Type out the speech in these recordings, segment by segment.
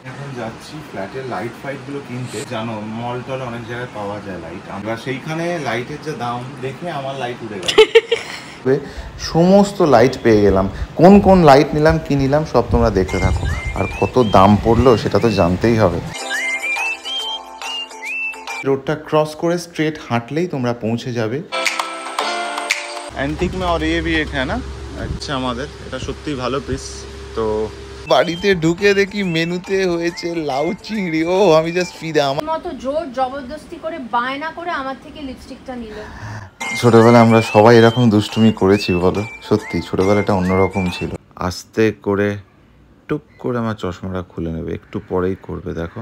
এখন যাচ্ছি ফ্ল্যাটের লাইট ফাইট গুলো কিনতে। জানো মল টল অনেক জায়গায় পাওয়া যায় লাইট, আমরা সেইখানে লাইটের যে দাম দেখে আমার লাইট উড়ে গেল। সমস্ত লাইট পেয়ে গেলাম, কোন কোন লাইট নিলাম কি নিলাম সব তোমরা দেখতে থাকো, আর কত দাম পড়লো সেটা তো জানতেই হবে। রোডটা ক্রস করে স্ট্রেট হাঁটলেই তোমরা পৌঁছে যাবে অ্যান্টিক মে। আর ये भी एक है ना, আচ্ছা আমাদের এটা সত্যিই ভালো পিস। তো বাড়িতে ঢুকে দেখি মেনুতে হয়েছে লাউ চিংড়ি। ও আমি জাস্ট ফিদা। আমার মতো জোর জবরদস্তি করে বায়না করে আমার থেকে লিপস্টিকটা নিল। ছোটবেলায় আমরা সবাই এরকম দুষ্টুমি করেছি বলো, সত্যি ছোটবেলাটা অন্যরকম ছিল। আস্তে করে টুক করে আমার চশমাটা খুলে নেবে, একটু পরেই করবে। দেখো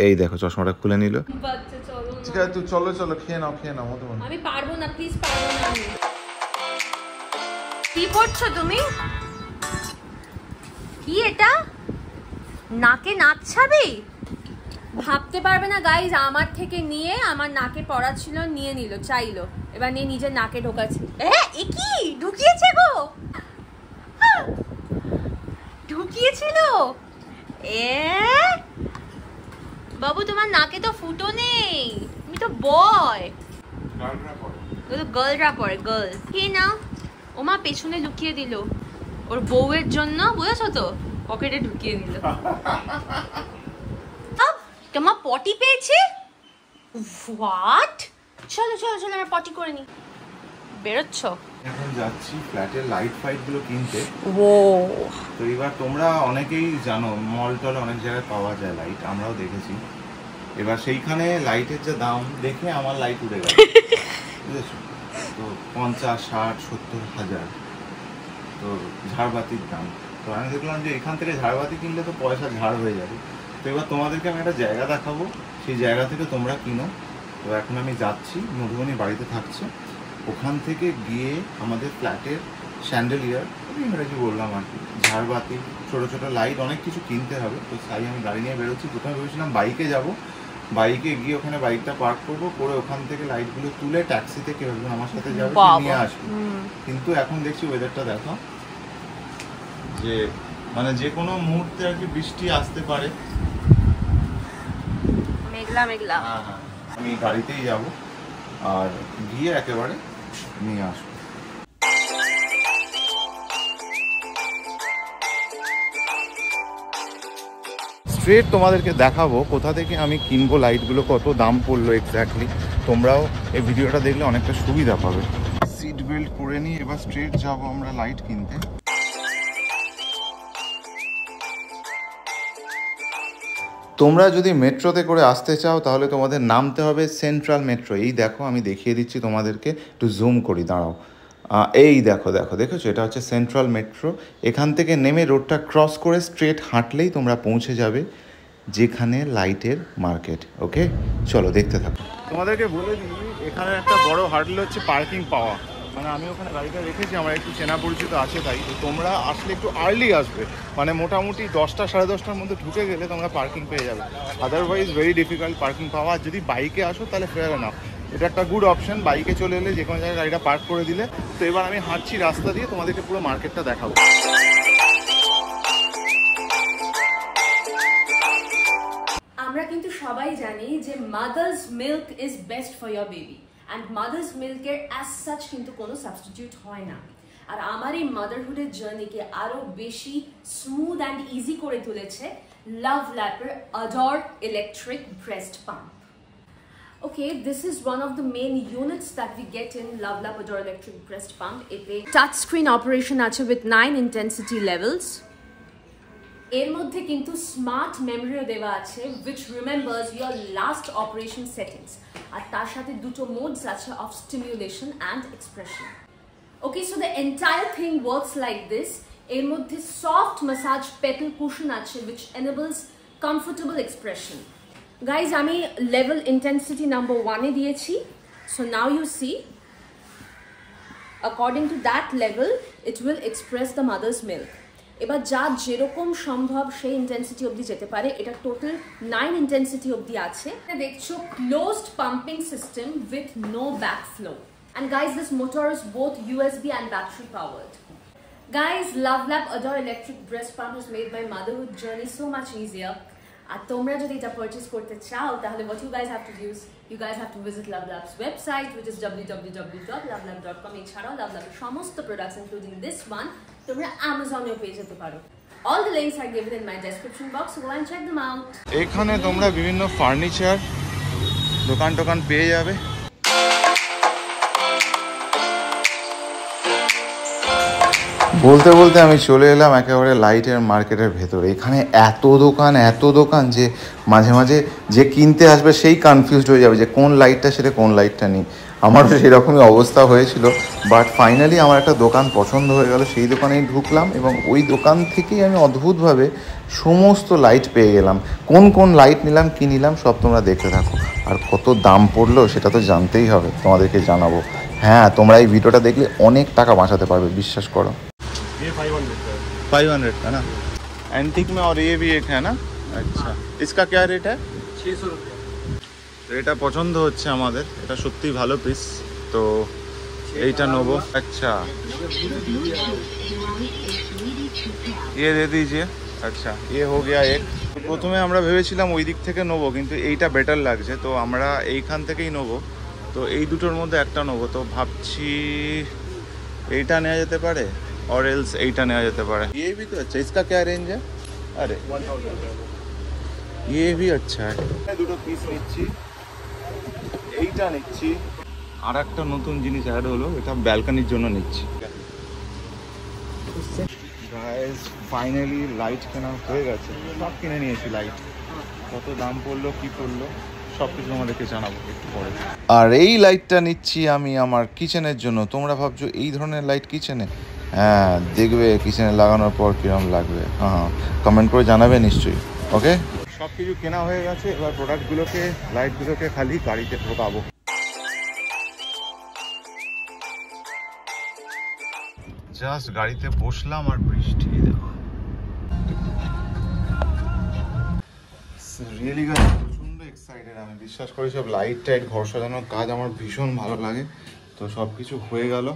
এই দেখো চশমাটা খুলে নিল। ঠিক আছে তুই চলো খেয়ে নাও মতো। আমি পারবো না, প্লিজ পারবো না। আমি কি করছো তুমি? কি এটা নাকে নাচ্ছাবি? ভাবতে পারবে না গাইজ, আমার থেকে নিয়ে আমার নাকে পড়া ছিল, নিয়ে নিল, চাইলো, এবার নিয়ে নিজের নাকে ঢোকাচ্ছে। এ কি ঢুকিয়েছে গো? ঢুকিয়েছিল? বাবু তোমার নাকে তো ফুটো নেই, তুমি তো বয়। গার্লরা পরে গার্ল কি না। ওমা পেছনে লুকিয়ে দিল ওর বউয়ের জন্য, বুঝেছো তো, পকেটে ঢুকিয়ে দিল। তোমার পটি পেয়েছে? হোয়াট? চলো আমরা পটি করে নি। বেরোচ্ছ? এখন যাচ্ছি ফ্ল্যাটের লাইট ফাইট গুলো কিনতে। ও তো এবার তোমরা অনেকেই জানো মল টল অনেক জায়গায় পাওয়া যায় লাইট, আমরাও দেখেছি। এবার সেইখানে লাইটের যে দাম দেখে আমার লাইট উড়ে গেল, বুঝেছো তো 50, 60, 70,000 তো ঝাড়বাতির দাম। তো আমি দেখলাম যে এখান থেকে ঝাড়বাতি কিনলে তো পয়সা ঝাড় হয়ে যাবে। তো এবার তোমাদেরকে আমি একটা জায়গা দেখাবো, সেই জায়গা থেকে তোমরা কিনো। তো এখন আমি যাচ্ছি, মধুবনী বাড়িতে থাকছে, ওখান থেকে গিয়ে আমাদের ফ্ল্যাটের স্যান্ডেলিয়ার, ইংরেজি বললাম আর কি, ঝাড়বাতি, ছোটো ছোটো লাইট অনেক কিছু কিনতে হবে। তো তাই আমি গাড়ি নিয়ে বেরোচ্ছি। প্রথমে ভেবেছিলাম বাইকে যাব, বাইকে গিয়ে ওখানে বাইকটা পার্ক করবো, করে ওখান থেকে লাইটগুলো তুলে ট্যাক্সিতে কেউ একজন আমার সাথে যাবে নিয়ে আসবে। কিন্তু এখন দেখছি ওয়েদারটা দেখো, যে মানে যে কোনো মুহূর্তে আর কি বৃষ্টি আসতে পারে, মেঘলা। হ্যাঁ আমি গাড়িতেই যাব আর গিয়ে একেবারে নিয়ে আসবো। স্ট্রেট তোমাদেরকে দেখাবো কোথা থেকে আমি কিনবো লাইটগুলো, কত দাম পড়লো এক্স্যাক্টলি। তোমরাও এই ভিডিওটা দেখলে অনেকটা সুবিধা পাবে। সিট বেল্ট করে নিয়ে এবার স্ট্রেট যাবো আমরা লাইট কিনতে। তোমরা যদি মেট্রোতে করে আসতে চাও তাহলে তোমাদের নামতে হবে সেন্ট্রাল মেট্রো। এই দেখো আমি দেখিয়ে দিচ্ছি তোমাদেরকে, একটু জুম করি দাঁড়াও। এই দেখেছো এটা হচ্ছে সেন্ট্রাল মেট্রো। এখান থেকে নেমে রোডটা ক্রস করে স্ট্রেট হাঁটলেই তোমরা পৌঁছে যাবে যেখানে লাইটের মার্কেট। ওকে চলো দেখতে থাকো। তোমাদেরকে বলে দিই এখানে একটা বড় হার্ডল হচ্ছে পার্কিং পাওয়া। মানে আমি ওখানে গাড়িটা রেখেছি, আমার একটু চেনা পরিচিত আছে, তাই তোমরা আসলে একটু আর্লি আসবে, মানে মোটামুটি 10টা সাড়ে 10টার মধ্যে ঢুকে গেলে তোমরা পার্কিং পেয়ে যাবে। আদারওয়াইজ ভেরি ডিফিকাল্ট পার্কিং পাওয়া। যদি বাইকে আসো তাহলে ফেয়ার এনাফ, এটা একটা গুড অপশন। বাইকে চলে এলে যে কোনো জায়গায় গাড়িটা পার্ক করে দিলে। তো এবার আমি হাঁটছি রাস্তা দিয়ে, তোমাদেরকে পুরো মার্কেটটা দেখাবো। আমরা কিন্তু সবাই জানি যে mother's milk is best for your baby, and mother's মিল্কের অ্যাজ সাচ কিন্তু কোনো সাবস্টিটিউট হয় না। আর আমার এই মাদারহুডের জার্নিকে আরো বেশি স্মুথ অ্যান্ড ইজি করে তুলেছে লাভল্যাপের অডর electric breast pump. Okay, this is one of the main units that we get in Lovelap Adore Electric Breast Pump. It's a touchscreen operation with 9 intensity levels. এর মধ্যে কিন্তু স্মার্ট মেমোরিও দেওয়া আছে which remembers your last operation settings, আর তার সাথে দুটো modes আছে of stimulation and expression. Okay, so the entire thing works like this. এর মধ্যে soft massage petal cushion আছে which enables comfortable expression. Guys, আমি level intensity number 1 এ দিয়েছি, so now you see according to that level it will express the mother's milk. এবার যা যেরকম সম্ভব সেই ইন্টেন্সিটি অবধি যেতে পারে। এটা টোটাল 9 ইন্টেন্সিটি অবধি আছে। দেখছো closed pumping system with no back flow. And guys, this motor is both USB and battery powered. Guys, Love Lab Adore Electric Breast Pump has made my motherhood journey so much easier. আর তোমরা যদি এটা purchase করতে চাও তাহলে what you guys have to do is you guys have to visit Love Lab's website which is www.lovelab.com. এছাড়াও Love Lab's সমস্ত products including this one তোমরা Amazon-এও পেয়ে যেতে পারো. All the links are given in my description box, so go and check them out. এখানে তোমরা বিভিন্ন furniture দোকান পেয়ে যাবে। বলতে বলতে আমি চলে এলাম একেবারে লাইটের মার্কেটের ভেতরে। এখানে এত দোকান যে মাঝে মাঝে যে কিনতে আসবে সেই কনফিউজড হয়ে যাবে যে কোন লাইটটা সেটা কোন লাইটটা নিই। আমারও সেরকমই অবস্থা হয়েছিল, বাট ফাইনালি আমার একটা দোকান পছন্দ হয়ে গেল। সেই দোকানেই ঢুকলাম এবং ওই দোকান থেকেই আমি অদ্ভুতভাবে সমস্ত লাইট পেয়ে গেলাম। কোন লাইট নিলাম, কী নিলাম সব তোমরা দেখতে থাকো। আর কত দাম পড়লো সেটা তো জানতেই হবে, তোমাদেরকে জানাবো। হ্যাঁ, তোমরা এই ভিডিওটা দেখলে অনেক টাকা বাঁচাতে পারবে, বিশ্বাস করো। ये 500 का है। 500 का ना एंटीक में, और ये भी एक है ना। अच्छा, इसका क्या रेट है? 600 रुपया। তো এটা পছন্দ হচ্ছে আমাদের, এটা সত্যি ভালো পিস, তো এইটা নেবো। আচ্ছা, ये दे दीजिए। আচ্ছা, ये हो गया एक। প্রথমে আমরা ভেবেছিলাম ওই দিক থেকে নেবো, কিন্তু এইটা বেটার লাগছে, তো আমরা এইখান থেকেই নেবো। তো এই দুটোর মধ্যে একটা নেবো, তো ভাবছি এইটা নেওয়া যেতে পারে, और एल्स এইটা নেওয়া যেতে পারে। ये भी तो अच्छा, इसका क्या रेंज है? अरे 1000 का। ये भी अच्छा है। দুটো পিস নিচ্ছি, এইটা নিচ্ছি। আর একটা নতুন জিনিস অ্যাড হলো, এটা ব্যালকনির জন্য নিচ্ছি। গাইস, ফাইনালি লাইট কেনা হয়ে গেছে, সব কিনে নিয়েছি লাইট। কত দাম পড়লো, কি পড়লো সব কিছু আমাদেরকে জানাবো একটু পরে। আর এই লাইটটা নিচ্ছি আমি আমার কিচেনের জন্য। তোমরা ভাবছো এই ধরনের লাইট কিচেনে? হ্যাঁ, দেখবে কিচেনে লাগানোর পর কিরকম লাগবে। হ্যাঁ, কমেন্ট করে জানাবে নিশ্চয়ই। ওকে, সব কিছু কেনা হয়ে গেছে, এবার প্রোডাক্টগুলোকে, লাইটগুলোকে খালি গাড়িতে ঢোকাবো। জাস্ট গাড়িতে বসলাম আর বৃষ্টি দেখো। রিয়েলি গাইস, প্রচন্ড এক্সাইটেড আমি। বিশ্বাস করি, সব লাইট টাইট ঘর সাজানোর কাজ আমার ভীষণ ভালো লাগে। তো সব কিছু হয়ে গেল,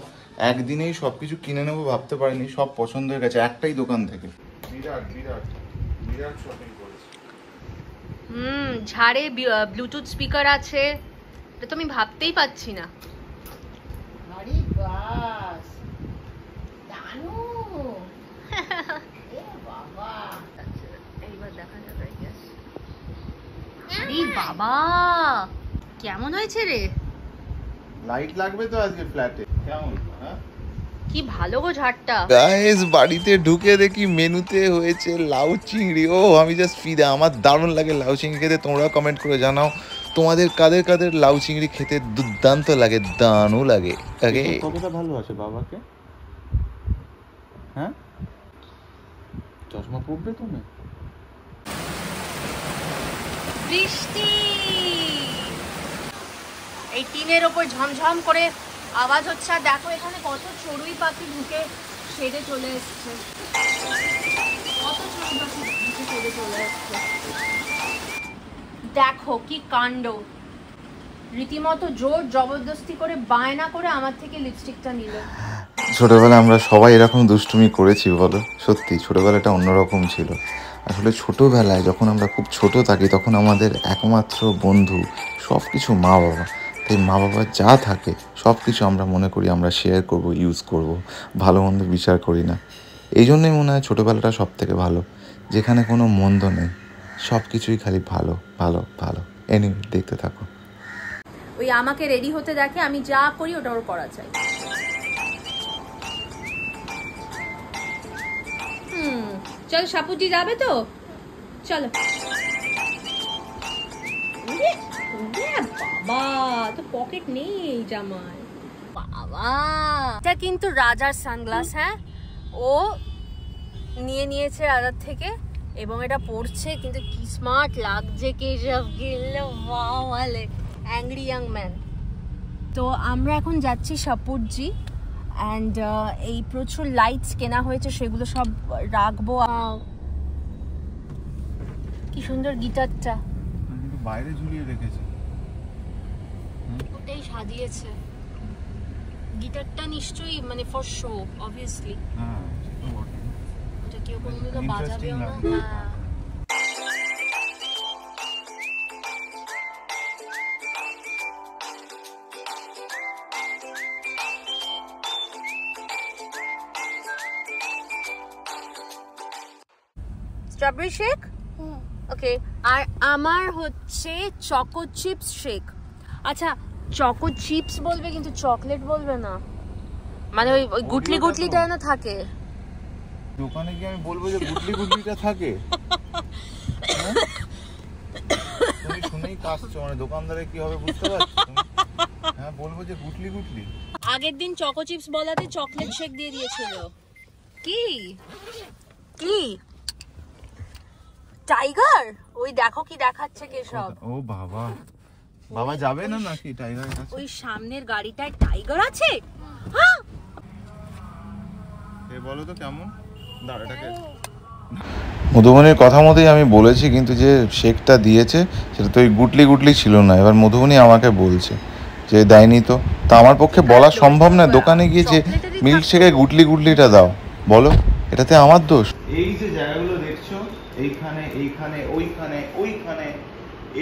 একদিনেই সব কিছু কিনে নেবো ভাবতে পারিনি। সব পছন্দ হয়ে গেছে একটাই দোকান থেকে। বিরাট শপিং করেছি। ঝাড়ে ব্লুটুথ স্পিকার আছে, এটা তো আমি ভাবতেই পাচ্ছি না। আরে বাস দানু এ বাবা, এইবার দেখা যাবে। আরে বাবা, কেমন হয়েছে রে? লাইট লাগবে তো আজকে ফ্ল্যাটে, কেমন? হ্যাঁ, কি ভালো গো ঝাড়টা। গাইস, বাড়িতে ঢুকে দেখি মেনুতে হয়েছে লাউ চিংড়ি। ও, আমি জাস্ট ফিদা, আমার দারুণ লাগে লাউ চিংড়ি খেতে। তোমরা কমেন্ট করে জানাও তোমাদের কাদের লাউ চিংড়ি খেতে দুর্দান্ত লাগে, দানু লাগে। আগে কতটা ভালো আছে বাবাকে? হ্যাঁ, চশমা পরবে তুমি? বৃষ্টি, এই টিনের ওপর ঝমঝম করে আওয়াজ হচ্ছে। আর দেখো এখানে কত চড়ুই পাখি ঢুকে শেডে চলে এসছে। কত চড়ুই পাখি ঢুকে শেডে চলে এসছে, দেখো কি কাণ্ড। রীতিমতো জোর জবরদস্তি করে বায়না করে আমার থেকে লিপস্টিকটা নিল। ছোটবেলায় আমরা সবাই এরকম দুষ্টুমি করেছি বলো? সত্যি ছোটবেলাটা অন্যরকম ছিল। আসলে ছোটবেলায় যখন আমরা খুব ছোট থাকি তখন আমাদের একমাত্র বন্ধু সব কিছু মা বাবা। তাই মা বাবা যা থাকে সব কিছু আমরা মনে করি আমরা শেয়ার করব, ইউজ করব, ভালো মন্দ বিচার করি না। এই জন্যই মনে হয় ছোটোবেলাটা সব থেকে ভালো, যেখানে কোনো মন্দ নেই, সব কিছুই খালি ভালো ভালো ভালো। এনিওয়ে, দেখতে থাকো। ওই আমাকে রেডি হতে দেখে, আমি যা করি ওটা ওর করা চাই। চল, সাপুজি যাবে তো, চলো। বাবা, তো পকেট নেই এই জামায়। বাবা, এটা কিন্তু রাজার সানগ্লাস। হ্যাঁ, ও নিয়েছে রাজার থেকে এবং এটা পরছে, কিন্তু কি স্মার্ট লাগছে। কেশব গিল ওয়ালে অ্যাংরি ইয়াং ম্যান। তো আমরা এখন যাচ্ছি সাপুরজি, অ্যান্ড এই প্রচুর লাইটস কেনা হয়েছে, সেগুলো সব রাখবো। কি সুন্দর গিটারটা বাইরে ঝুলিয়ে রেখেছে, ওটাই সাজিয়েছে। গিটারটা নিশ্চয়ই মানে ফর শো, অবভিয়াসলি। হ্যাঁ, কেউ কোনোদিনও Interesting বাজাবেও না। লাগবে। হ্যাঁ। স্ট্রবেরি শেক, ওকে। আর আমার হচ্ছে চকো চিপস শেক। আচ্ছা, চকো চিপস বলবে কিন্তু চকলেট বলবে না, মানে ওই গুটলি গুটলিটা না থাকে। দোকানে গিয়ে আমি বলবো যে গুটলি গুটলিটা থাকে? হ্যাঁ? তুমি শুনেই কাশছো, মানে দোকানদারে কি হবে বুঝতে পারছো তুমি? হ্যাঁ, বলবো যে গুটলি গুটলি। আগের দিন চকো চিপস বলাতে চকলেট শেক দিয়ে দিয়েছিল। কি কি টাইগার? ওই দেখো কি দেখাচ্ছে কেশব। ও বাবা, বাবা যাবে না নাকি টাইগারের কাছে? ওই সামনের গাড়িটায় টাইগার আছে। হ্যাঁ, এ বলো তো কেমন দাঁড়াটাকে। মধুবনির কথা মতোই আমি বলেছি, কিন্তু যে শেকটা দিয়েছে সেটা তো ওই গুটলি গুটলি ছিল না। এবার মধুবনি আমাকে বলছে যে দেয়নি তো, তা আমার পক্ষে বলা সম্ভব না দোকানে গিয়ে যে মিল্ক শেকে গুটলি গুটলিটা দাও। বলো, এটাতে আমার দোষ? এই যে জায়গাগুলো দেখছো, এইখানে এইখানে ওইখানে ওইখানে,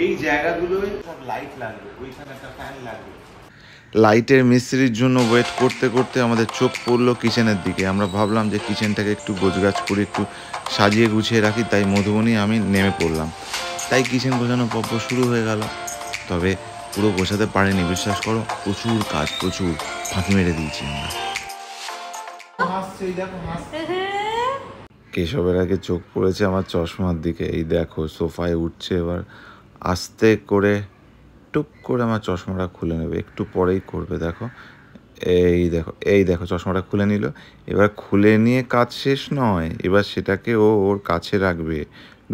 এই জায়গাগুলোয় সব লাইট লাগবে, ওইখানে একটা ফ্যান লাগবে। লাইটের মিস্ত্রির জন্য ওয়েট করতে করতে আমাদের চোখ পড়লো কিচেনের দিকে। আমরা ভাবলাম যে কিচেনটাকে একটু গোছগাছ করে একটু সাজিয়ে গুছিয়ে রাখি, তাই মধুবনি আমি নেমে পড়লাম। তাই কিচেন গোছানো পর্ব শুরু হয়ে গেল। তবে পুরো গোছাতে পারিনি, বিশ্বাস করো, প্রচুর কাজ, প্রচুর ফাঁকি মেরে দিয়েছি আমরা। কেশবের আগে চোখ পড়েছে আমার চশমার দিকে। এই দেখো সোফায় উঠছে, এবার আস্তে করে টুক করে আমার চশমাটা খুলে নেবে, একটু পরেই করবে। দেখো, এই দেখো, এই দেখো চশমাটা খুলে নিল। এবার খুলে নিয়ে কাজ শেষ নয়, এবার সেটাকে ও ওর কাছে রাখবে,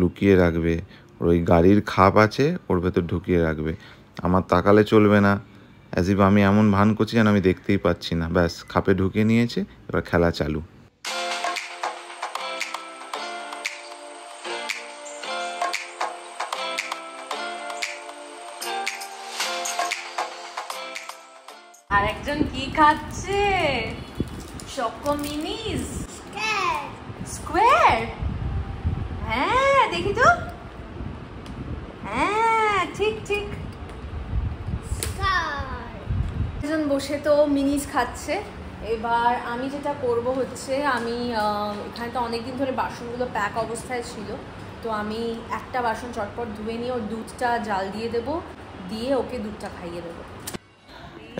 লুকিয়ে রাখবে। ওর ওই গাড়ির খাপ আছে, ওর ভেতর ঢুকিয়ে রাখবে। আমার তাকালে চলবে না, অ্যাজ ইফ আমি এমন ভান করছি যেন আমি দেখতেই পাচ্ছি না। ব্যাস, খাপে ঢুকিয়ে নিয়েছে, এবার খেলা চালু। আর একজন কি খাচ্ছে? Choco minis square. হ্যাঁ, দেখি তো। হ্যাঁ, ঠিক ঠিক। একজন বসে তো মিনিস খাচ্ছে। এবার আমি যেটা করব হচ্ছে, আমি এখানে তো অনেকদিন ধরে বাসনগুলো প্যাক অবস্থায় ছিল, তো আমি একটা বাসন চটপট ধুয়ে নিয়ে ওর দুধটা জাল দিয়ে দেবো, দিয়ে ওকে দুধটা খাইয়ে দেবো।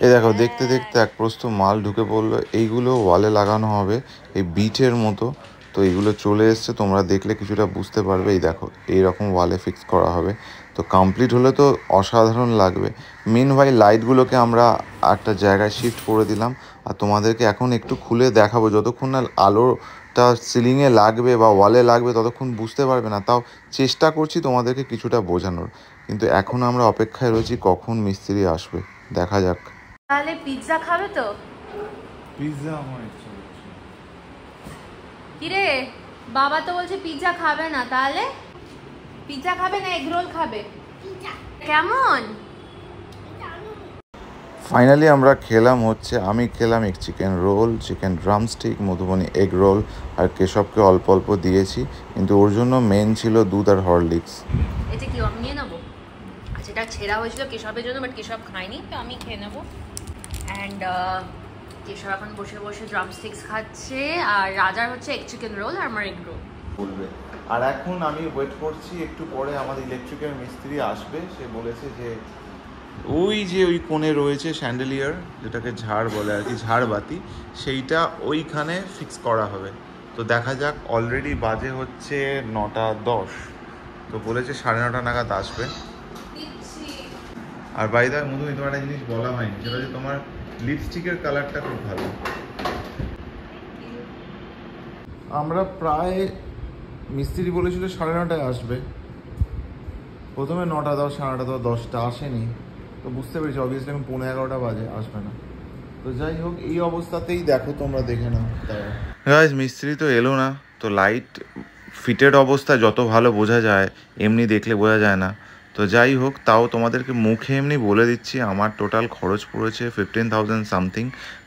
এই দেখো, দেখতে দেখতে এক প্রস্ত মাল ঢুকে পড়লো। এইগুলো ওয়ালে লাগানো হবে, এই বিটের মতো। তো এইগুলো চলে এসছে, তোমরা দেখলে কিছুটা বুঝতে পারবে। এই দেখো, এইরকম ওয়ালে ফিক্স করা হবে। তো কমপ্লিট হলে তো অসাধারণ লাগবে। মিনওয়াইল লাইটগুলোকে আমরা একটা জায়গায় শিফট করে দিলাম, আর তোমাদেরকে এখন একটু খুলে দেখাবো। যতক্ষণ না আলোটা সিলিংয়ে লাগবে বা ওয়ালে লাগবে ততক্ষণ বুঝতে পারবে না, তাও চেষ্টা করছি তোমাদেরকে কিছুটা বোঝানোর। কিন্তু এখন আমরা অপেক্ষায় রয়েছি কখন মিস্ত্রি আসবে, দেখা যাক। তাহলে পিৎজা খাবে তো? পিৎজা আমার ইচ্ছা হচ্ছে। কিরে, বাবা তো বলছে পিৎজা খাবে না, তাহলে পিৎজা খাবে না এগ রোল খাবে? কেমন? ফাইনালি আমরা খেলাম হচ্ছে, আমি খেলাম এক chicken roll, chicken drumstick, Madhubani egg roll, আর কেশবকে অল্প অল্প দিয়েছি, কিন্তু ওর জন্য মেন ছিল দুধ আর হরলিক্স। এটা কি আমি নিয়ে নেবো? আচ্ছা, এটা ছেঁড়া হয়েছিল কেশবের জন্য, বাট কেশব খায়নি, তো আমি খেয়ে নেবো। অ্যান্ড কেশব এখন বসে বসে ড্রামস্টিক্স খাচ্ছে, আর রাজার হচ্ছে এগ চিকেন রোল আর আমার এগ রোল। বলবে। আর এখন আমি ওয়েট করছি, একটু পরে আমাদের ইলেকট্রিকের মিস্ত্রি আসবে। সে বলেছে যে ওই যে ওই কোণে রয়েছে স্যান্ডেলিয়ার, যেটাকে ঝাড় বলে আর কি, ঝাড়বাতি, সেইটা ওইখানে ফিক্স করা হবে। তো দেখা যাক, অলরেডি বাজে হচ্ছে 9:10, তো বলেছে 9:30 নাগাদ আসবে। আর বাই দ্য ওয়ে মধু, তোমার একটা জিনিস বলা হয়নি, সেটা হচ্ছে তোমার লিপস্টিকের কালারটা খুব ভালো। আমরা প্রায়, মিস্ত্রি বলেছিল 9:30 আসবে, প্রথমে 9:10, 9:30, 10টা আসেনি। তো বুঝতে পেরেছি অবভিয়াসলি এখন 11:15 বাজে, আসবে না। তো যাই হোক, এই অবস্থাতেই দেখো, তোমরা দেখে নাও। গাইস, মিস্ত্রি তো এলো না। তো লাইট ফিটেড অবস্থা যত ভালো বোঝা যায়, এমনি দেখলে বোঝা যায় না। তো যাই হোক, তাও তোমাদেরকে মুখে এমনি বলে দিচ্ছি, আমার টোটাল খরচ পড়েছে 15,000 সামথিং।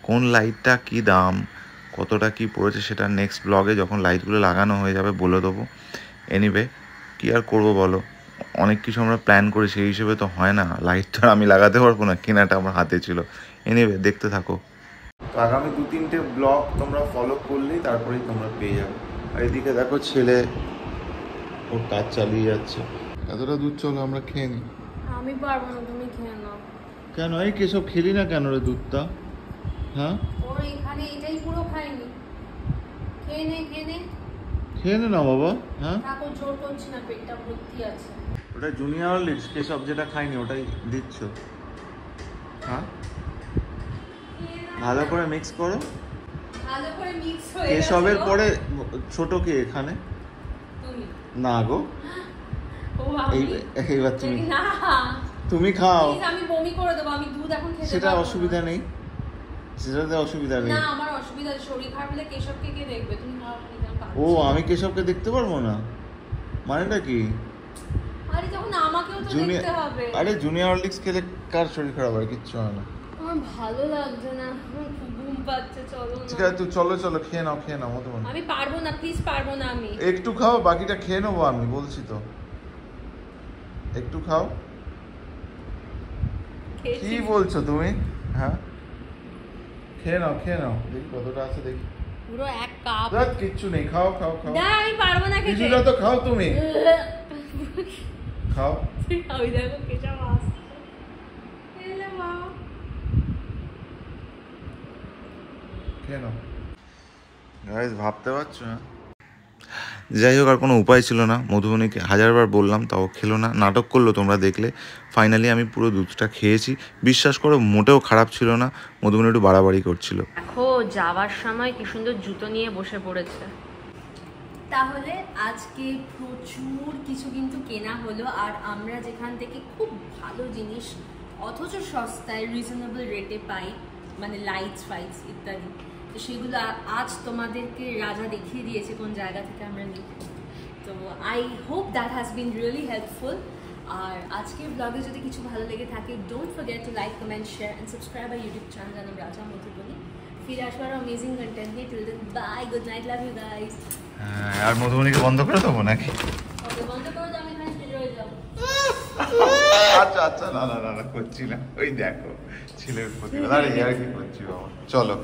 কোন লাইটটা কী দাম, কতটা কি পড়েছে সেটা নেক্সট ব্লগে যখন লাইটগুলো লাগানো হয়ে যাবে বলে দেবো। এনিওয়ে কী আর করবো বলো, অনেক কিছু আমরা প্ল্যান করি, সেই হিসেবে তো হয় না। লাইট তো আমি লাগাতে পারবো না, কেনাটা আমার হাতে ছিল। এনিওয়ে দেখতে থাকো। তো আগামী 2-3টে ব্লগ তোমরা ফলো করলেই তারপরেই তোমরা পেয়ে যাবে। আর এদিকে দেখো ছেলে ওর কাজ চালিয়ে যাচ্ছে। এতটা দূর চলো আমরা খেয়ে নিই। আমি পারবো না, তুমি খেয়ে নাও। কেন এই কেসব খেলি না কেন রে দুধটা? হ্যাঁ ওর এখানে এটাই পুরো খাইনি। খেয়ে নে খেয়ে নে না বাবা। হ্যাঁ ঠাকুর জোর করছি না, পেটটা ভর্তি আছে। ওটা জুনিয়র হরলিক্স, কেসব যেটা খাইনি ওটাই দিচ্ছ। হ্যাঁ ভালো করে মিক্স করো। ভালো করে মিক্স হয়ে গেছে। কেসবের পরে ছোট কে এখানে? তুমি। না গো, ও আমি। এইবার না তুমি খাও। প্লিজ, আমি বমি করে দেবো, আমি দুধ এখন খেতে সেটা পারবো না। অসুবিধা নেই, সেটাতে অসুবিধা নেই। না আমার অসুবিধা, শরীর খারাপ হলে কেশবকে কে দেখবে? তুমি খাও প্লিজ, আমি পারছি ও না। আমি কেশবকে দেখতে পারবো না মানেটা কি? আরে তখন আমাকেও তো দেখতে হবে। আরে জুনিয়র হরলিক্স খেলে কার শরীর খারাপ হয়? কিচ্ছু হয় না। আমার ভালো লাগছে না, আমার খুব ঘুম পাচ্ছে, চলো ঠিক না। আছে তুই চলো খেয়ে নাও মধুবন। আমি পারবো না, প্লিজ পারবো না আমি। একটু খাও, বাকিটা খেয়ে নেবো আমি বলছি তো। একটু খাও। কি বলছো তুমি? হ্যাঁ খেয়ে নাও দেখি কতটা আছে দেখি। পুরো এক কাপ। রাত কিচ্ছু নেই, খাও না আমি পারবো না খেতে। কিছুটা তো খাও তুমি। খাও। ওই দেখো কেশব আসছে। এলে মা। খেয়ে নাও। গাইস ভাবতে পারছো না? যাই হোক আর কোনো উপায় ছিল না, মধুবনীকে হাজারবার বললাম তাও খেলো না, নাটক করলো তোমরা দেখলে। ফাইনালি আমি পুরো দুধটা খেয়েছি, বিশ্বাস করো মোটেও খারাপ ছিল না। মধুবনী একটু বাড়াবাড়ি করছিল। দেখো যাওয়ার সময় কি সুন্দর জুতো নিয়ে বসে পড়েছে। তাহলে আজকে প্রচুর কিছু কিন্তু কেনা হলো, আর আমরা যেখান থেকে খুব ভালো জিনিস অথচ সস্তায় রিজনেবল রেটে পাই, মানে লাইটস ফাইটস ইত্যাদি, তো সেগুলো আজ তোমাদেরকে রাজা দেখিয়ে দিয়েছে কোন জায়গা থেকে আমরা নিই। তো I hope that has been really helpful. আর আজকের ব্লগে যদি কিছু ভালো লেগে থাকে, don't forget to like, comment, share and subscribe our YouTube channel Jano Raja Madhubani. ফিরে আসবো আরো অ্যামেজিং কন্টেন্ট নিয়ে। Till then bye, good night, love you guys. আর মধুবনীকে বন্ধ করে দেবো নাকি? ওকে বন্ধ করে দাও, আমি এখানে রয়ে যাবো। আচ্ছা না করছি না। ওই দেখো ছেলের প্রতিবাদ। আরে আর কি করছি বাবা, চলো।